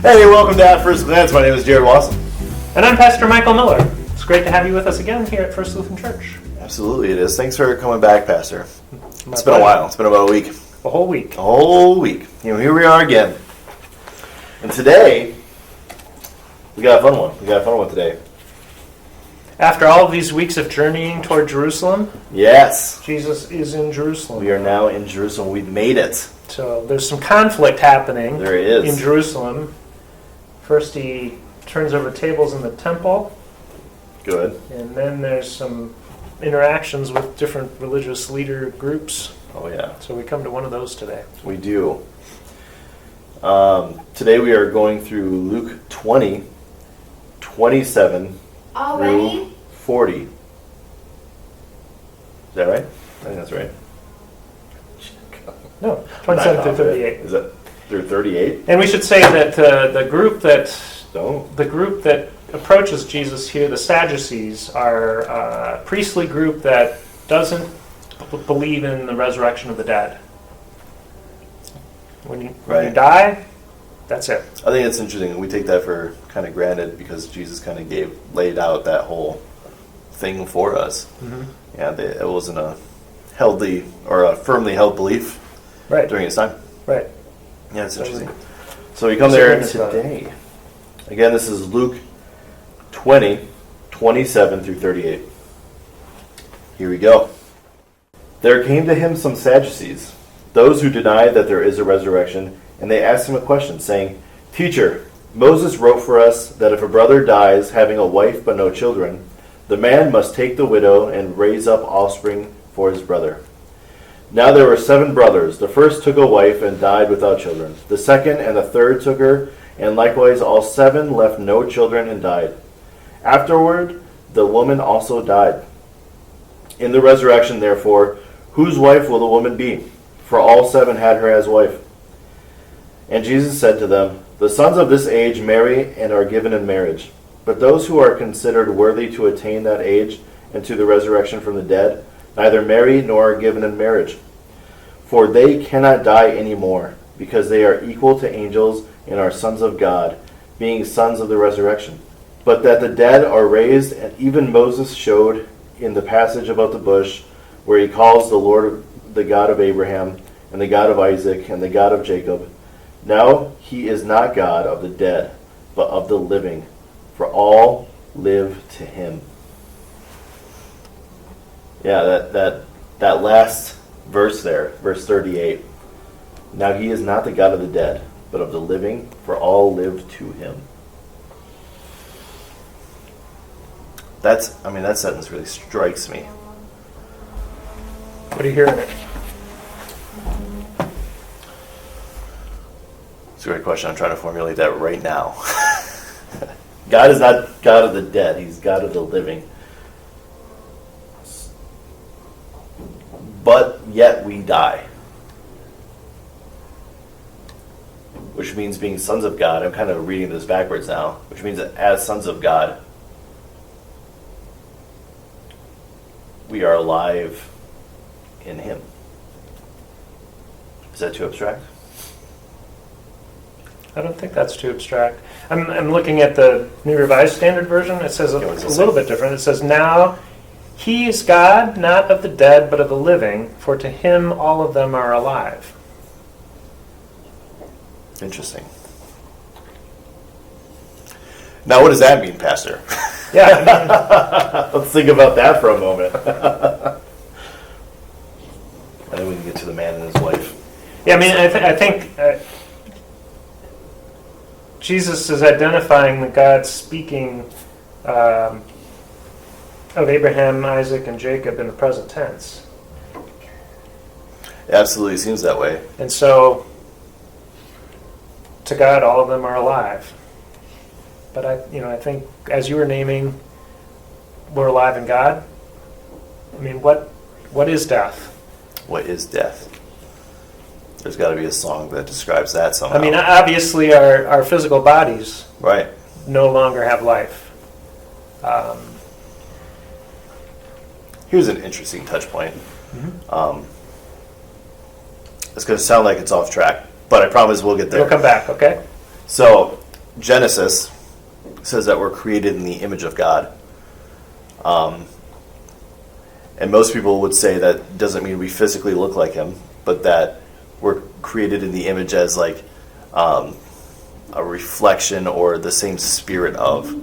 Hey, welcome to At First Glance. My name is Jared Wasson. And I'm Pastor Michael Miller. It's great to have you with us again here at First Lutheran Church. Absolutely it is. Thanks for coming back, Pastor. It's been pleasure. a while. It's been about a week. A whole week. A whole week. Here we are again. And today, we got a fun one. We got a fun one today. After all of these weeks of journeying toward Jerusalem, Yes. Jesus is in Jerusalem. We are now in Jerusalem. We've made it. So there's some conflict happening There is. in Jerusalem. First he turns over tables in the temple, Good. and then there's some interactions with different religious leader groups. Oh, yeah. So we come to one of those today. We do. Today we are going through Luke 20, 27 Already? through 40. Is that right? I think that's right. No, 27 through 38. Is that through 38? And we should say that the group that Don't. The group that approaches Jesus here, the Sadducees, are a priestly group that doesn't believe in the resurrection of the dead. When you die, that's it. I think it's interesting. We take that for kind of granted because Jesus kind of laid out that whole thing for us. Mm-hmm. Yeah, it wasn't a healthy or a firmly held belief Right, during his time. right. Yeah, it's interesting. So we come there today. Again, this is Luke 20, 27 through 38. Here we go. There came to him some Sadducees, those who deny that there is a resurrection, and they asked him a question, saying, "Teacher, Moses wrote for us that if a brother dies having a wife but no children, the man must take the widow and raise up offspring for his brother. Now there were 7 brothers. The first took a wife and died without children. The second and the third took her, and likewise all 7 left no children and died. Afterward, the woman also died. In the resurrection, therefore, whose wife will the woman be? For all 7 had her as wife." And Jesus said to them, "The sons of this age marry and are given in marriage. But those who are considered worthy to attain that age and to the resurrection from the dead, neither marry nor are given in marriage. For they cannot die any more, because they are equal to angels and are sons of God, being sons of the resurrection. But that the dead are raised, and even Moses showed in the passage about the bush, where he calls the Lord the God of Abraham, and the God of Isaac, and the God of Jacob. Now he is not God of the dead, but of the living, for all live to him." Yeah, that last verse there, verse 38. Now he is not the God of the dead, but of the living, for all live to him. That sentence really strikes me. What do you hear in it? It's a great question. I'm trying to formulate that right now. God is not God of the dead. He's God of the living. But yet we die. Which means being sons of God. I'm kind of reading this backwards now. Which means that as sons of God, we are alive in him. Is that too abstract? I don't think that's too abstract. I'm looking at the New Revised Standard Version. It says a little bit different. It says, "Now he is God, not of the dead, but of the living, for to him all of them are alive." Interesting. Now, what does that mean, Pastor? Yeah. Let's think about that for a moment. And then we can get to the man and his wife. Yeah, I mean, I think Jesus is identifying the God speaking of Abraham, Isaac, and Jacob in the present tense. It absolutely seems that way. And so, to God, all of them are alive. But I think as you were naming, we're alive in God. I mean, what is death? What is death? There's got to be a song that describes that somehow. I mean, obviously, our physical bodies right. no longer have life. Here's an interesting touch point. Mm-hmm. It's going to sound like it's off track, but I promise we'll get there. We'll come back, okay? So, Genesis says that we're created in the image of God. And most people would say that doesn't mean we physically look like him, but that we're created in the image as like a reflection or the same spirit of.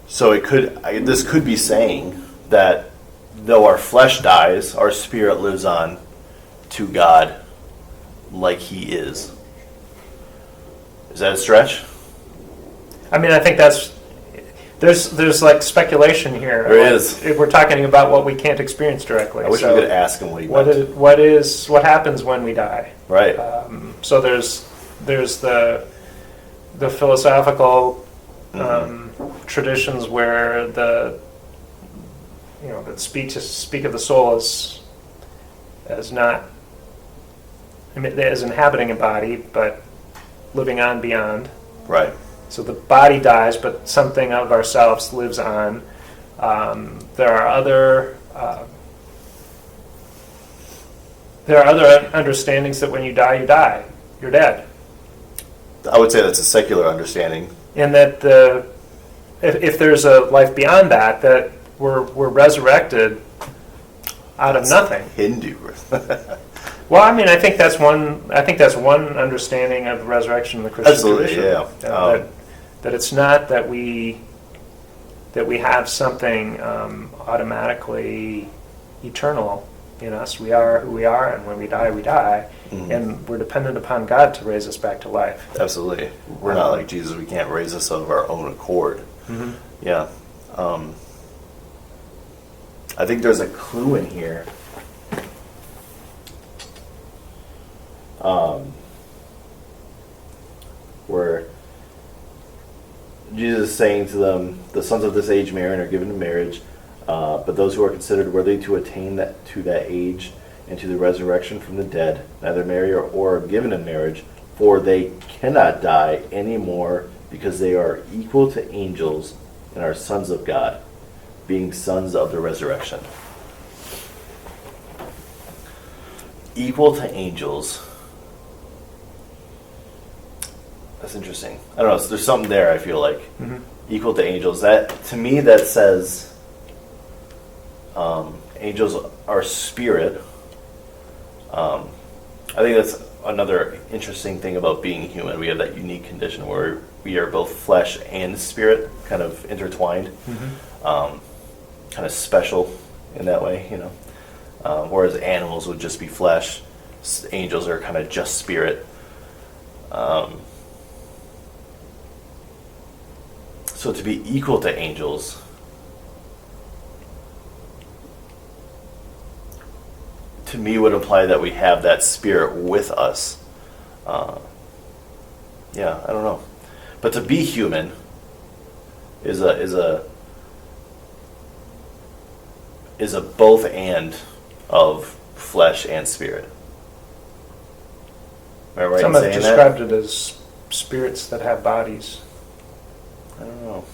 So this could be saying that though our flesh dies, our spirit lives on to God like he is. Is that a stretch? I mean, I think there's like speculation here. There is. If we're talking about what we can't experience directly. I wish we could ask him what he meant. What happens when we die? Right. So there's the philosophical traditions where that speak of the soul as not, I mean, as inhabiting a body, but living on beyond. Right. So the body dies, but something of ourselves lives on. There are other understandings that when you die, you die. You're dead. I would say that's a secular understanding. And that if there's a life beyond that, that we're resurrected out of nothing. Hindu. Well, I mean, I think that's one understanding of resurrection in the Christian tradition. Yeah. That it's not that we have something automatically eternal in us. We are who we are, and when we die, we die. Mm-hmm. And we're dependent upon God to raise us back to life. Absolutely. We're not like Jesus. We can't raise us of our own accord. Mm-hmm. Yeah. I think there's a clue in here. Where Jesus is saying to them, the sons of this age marry and are given in marriage, but those who are considered worthy to attain to that age and to the resurrection from the dead, neither marry or are given in marriage, for they cannot die anymore, because they are equal to angels and are sons of God, being sons of the resurrection. Equal to angels. That's interesting. I don't know. So there's something there. I feel like equal to angels. That to me, that says angels are spirit. I think that's another interesting thing about being human. We have that unique condition where we are both flesh and spirit, kind of intertwined, kind of special in that way, Whereas animals would just be flesh, angels are kind of just spirit. So to be equal to angels, to me would imply that we have that spirit with us. Yeah, I don't know. But to be human is a both and of flesh and spirit. Am I right Some in have saying described it as spirits that have bodies. I don't know.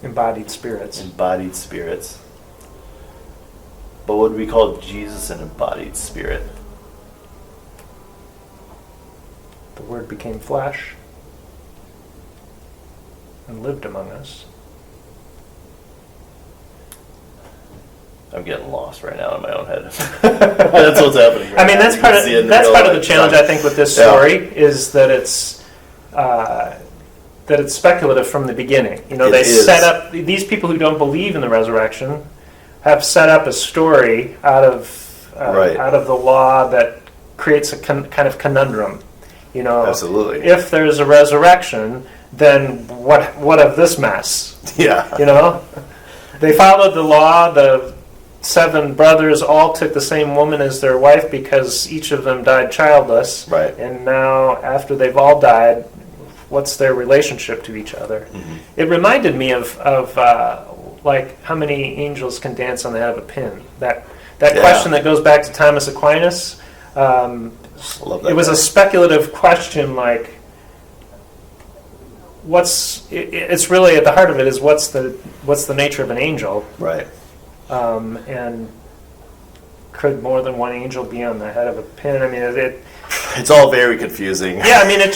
Embodied spirits. Embodied spirits. But would we call Jesus an embodied spirit? The Word became flesh and lived among us. I'm getting lost right now in my own head. That's what's happening. Right I mean, now. that's part of the challenge. I think with this story is that it's speculative from the beginning. They set up these people who don't believe in the resurrection have set up a story out of the law that creates a kind of conundrum. Absolutely. If there's a resurrection, then what of this mess? Yeah. They followed the law. The 7 brothers all took the same woman as their wife because each of them died childless. Right. And now, after they've all died, what's their relationship to each other? Mm-hmm. It reminded me of like how many angels can dance on the head of a pin. That question that goes back to Thomas Aquinas. Love that. It was a speculative question, like it's really at the heart of it is what's the nature of an angel, right? And could more than one angel be on the head of a pin? I mean, It's all very confusing. yeah, I mean, it's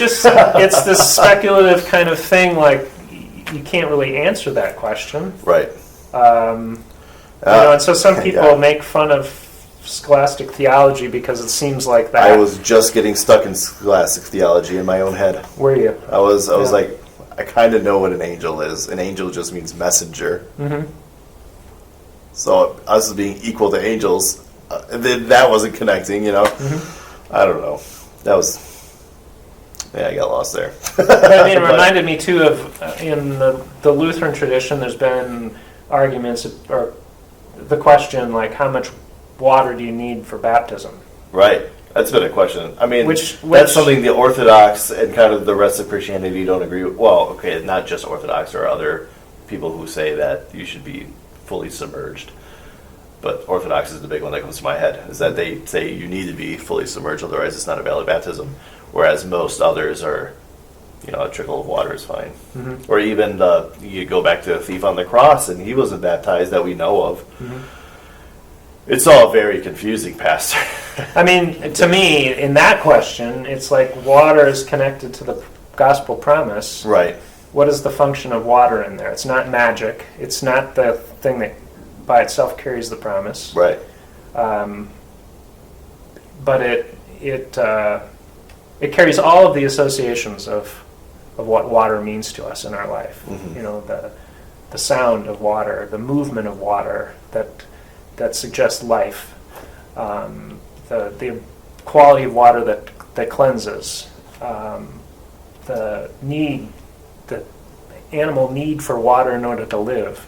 this speculative kind of thing, like, you can't really answer that question. Right. And so some people Yeah. make fun of scholastic theology because it seems like that. I was just getting stuck in scholastic theology in my own head. Were you? I was Yeah. like, I kind of know what an angel is. An angel just means messenger. Mm-hmm. So us being equal to angels, that wasn't connecting, Mm-hmm. I don't know. That was, yeah, I got lost there. But, I mean, it reminded me too of in the Lutheran tradition. There's been arguments or the question like, how much water do you need for baptism? Right. That's been a question. I mean, Which- that's something the Orthodox and kind of the rest of Christianity don't agree with. Well, okay, not just Orthodox, or other people who say that you should be fully submerged. But Orthodox is the big one that comes to my head, is that they say you need to be fully submerged, otherwise it's not a valid baptism. Whereas most others are, a trickle of water is fine. Mm-hmm. Or even you go back to the thief on the cross, and he wasn't baptized that we know of. Mm-hmm. It's all very confusing, Pastor. I mean, to me, in that question, it's like water is connected to the gospel promise. Right. What is the function of water in there? It's not magic. It's not the thing that by itself carries the promise. Right. But it carries all of the associations of what water means to us in our life. Mm-hmm. The sound of water, the movement of water that suggests life, the quality of water that cleanses, the animal need for water in order to live,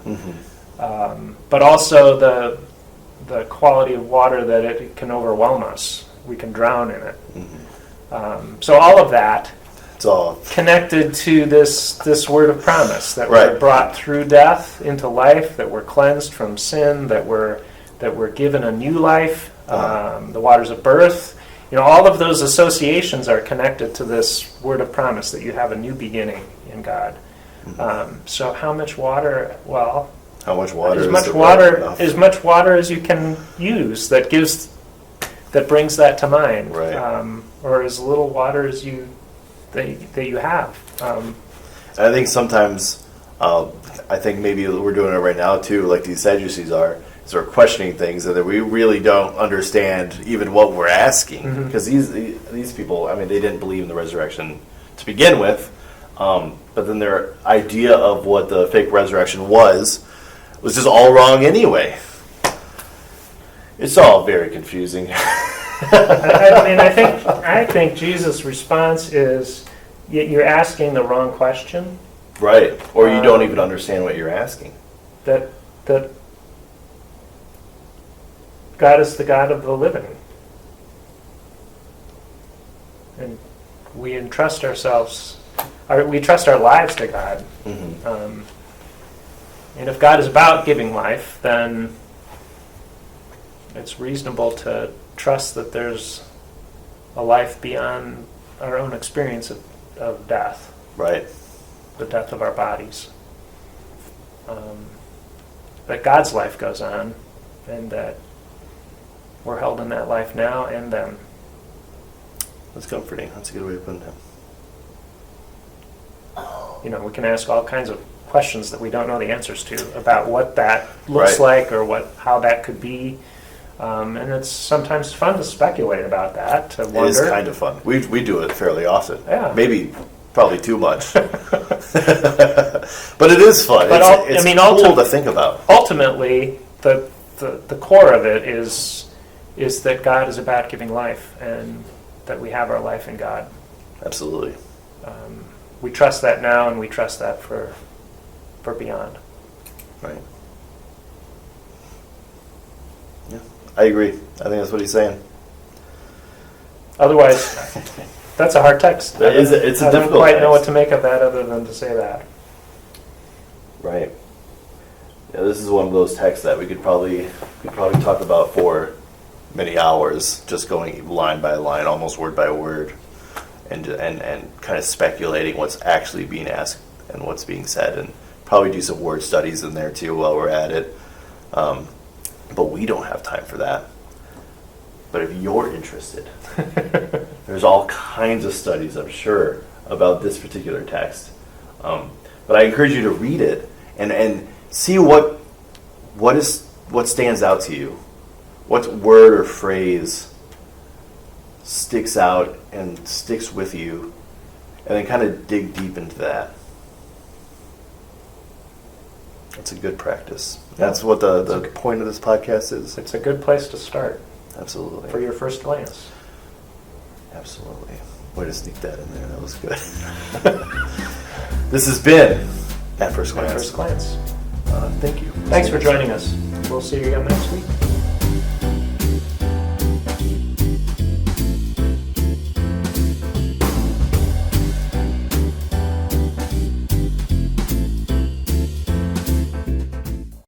but also the quality of water that it can overwhelm us. We can drown in it. So all of that, It's all connected to this word of promise, that we're Right. brought through death into life, that we're cleansed from sin, that we're given a new life, the waters of birth. All of those associations are connected to this word of promise that you have a new beginning in God. So how much water? Well, how much water as is much there water enough? as much water as you can use that brings that to mind, Right. or as little water as that you have. And I think sometimes, I think maybe we're doing it right now too, like these Sadducees are, sort of questioning things and that we really don't understand even what we're asking. Because these people, I mean, they didn't believe in the resurrection to begin with, but then their idea of what the fake resurrection was just all wrong anyway. It's all very confusing. I think Jesus' response is, you're asking the wrong question. Right. Or you don't even understand what you're asking. That God is the God of the living, and we entrust we trust our lives to God. And if God is about giving life, then it's reasonable to trust that there's a life beyond our own experience of death, Right. the death of our bodies. That God's life goes on, and that we're held in that life now and then. That's comforting. That's a good way of putting it. We can ask all kinds of questions that we don't know the answers to about what that looks Right. like or how that could be. And it's sometimes fun to speculate about that, to wonder. It is kind of fun. We do it fairly often. Yeah. Maybe, probably too much. But it is fun. But It's ulti- cool to think about. Ultimately, the core of it is that God is about giving life, and that we have our life in God. Absolutely. We trust that now, and we trust that for beyond. Right. Yeah, I agree. I think that's what he's saying. Otherwise, that's a hard text. It's a I don't difficult quite know text. what to make of that other than to say that. Right. Yeah, this is one of those texts that we could probably talk about for many hours, just going line by line, almost word by word, and kind of speculating what's actually being asked and what's being said, and probably do some word studies in there too while we're at it. But we don't have time for that. But if you're interested, there's all kinds of studies, I'm sure, about this particular text. But I encourage you to read it and see what stands out to you. What word or phrase sticks out and sticks with you, and then kind of dig deep into that. That's a good practice. That's what the point of this podcast is. It's a good place to start. Absolutely. For your first glance. Absolutely. Way to sneak that in there. That was good. This has been At First Glance. At First Glance. Thank you. Thanks for joining us. We'll see you again next week.